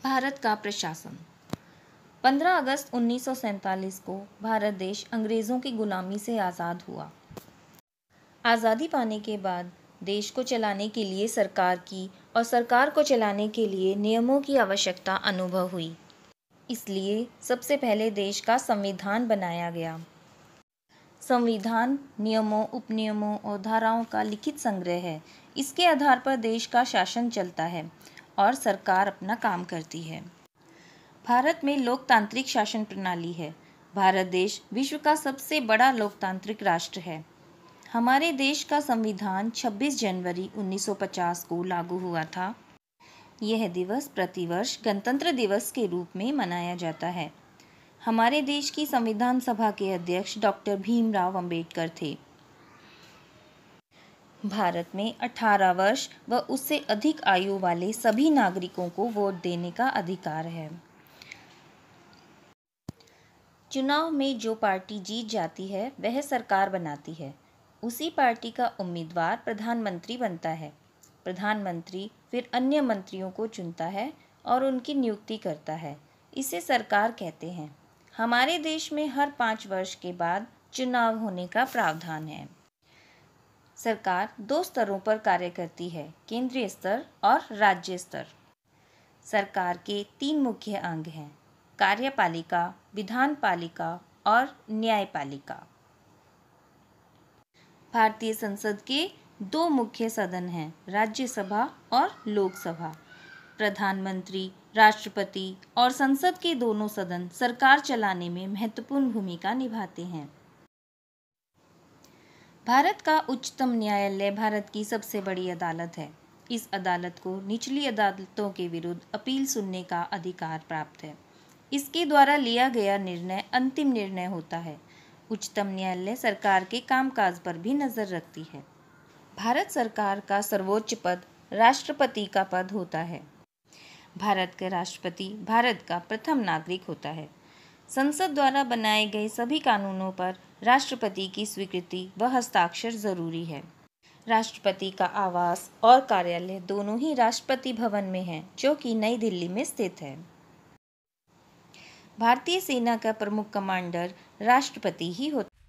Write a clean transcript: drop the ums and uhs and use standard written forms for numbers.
भारत का प्रशासन 15 अगस्त 1947 को भारत देश अंग्रेज़ों की गुलामी से आज़ाद हुआ। आज़ादी पाने के बाद देश को चलाने के लिए सरकार की और सरकार को चलाने के लिए नियमों की आवश्यकता अनुभव हुई। इसलिए सबसे पहले देश का संविधान बनाया गया। संविधान नियमों, उपनियमों और धाराओं का लिखित संग्रह है। इसके आधार पर देश का शासन चलता है और सरकार अपना काम करती है। भारत में लोकतांत्रिक शासन प्रणाली है। भारत देश विश्व का सबसे बड़ा लोकतांत्रिक राष्ट्र है। हमारे देश का संविधान 26 जनवरी 1950 को लागू हुआ था। यह दिवस प्रतिवर्ष गणतंत्र दिवस के रूप में मनाया जाता है। हमारे देश की संविधान सभा के अध्यक्ष डॉक्टर भीमराव अंबेडकर थे। भारत में 18 वर्ष व उससे अधिक आयु वाले सभी नागरिकों को वोट देने का अधिकार है। चुनाव में जो पार्टी जीत जाती है वह सरकार बनाती है। उसी पार्टी का उम्मीदवार प्रधानमंत्री बनता है। प्रधानमंत्री फिर अन्य मंत्रियों को चुनता है और उनकी नियुक्ति करता है। इसे सरकार कहते हैं। हमारे देश में हर 5 वर्ष के बाद चुनाव होने का प्रावधान है। सरकार 2 स्तरों पर कार्य करती है, केंद्रीय स्तर और राज्य स्तर। सरकार के 3 मुख्य अंग हैं, कार्यपालिका, विधानपालिका और न्यायपालिका। भारतीय संसद के 2 मुख्य सदन हैं, राज्यसभा और लोकसभा। प्रधानमंत्री, राष्ट्रपति और संसद के दोनों सदन सरकार चलाने में महत्वपूर्ण भूमिका निभाते हैं। भारत का उच्चतम न्यायालय भारत की सबसे बड़ी अदालत है। इस अदालत को निचली अदालतों के विरुद्ध अपील सुनने का अधिकार प्राप्त है। इसके द्वारा लिया गया निर्णय अंतिम निर्णय होता है। उच्चतम न्यायालय सरकार के कामकाज पर भी नज़र रखती है। भारत सरकार का सर्वोच्च पद राष्ट्रपति का पद होता है। भारत का राष्ट्रपति भारत का प्रथम नागरिक होता है। संसद द्वारा बनाए गए सभी कानूनों पर राष्ट्रपति की स्वीकृति व हस्ताक्षर जरूरी है। राष्ट्रपति का आवास और कार्यालय दोनों ही राष्ट्रपति भवन में है, जो कि नई दिल्ली में स्थित है। भारतीय सेना का प्रमुख कमांडर राष्ट्रपति ही होता है।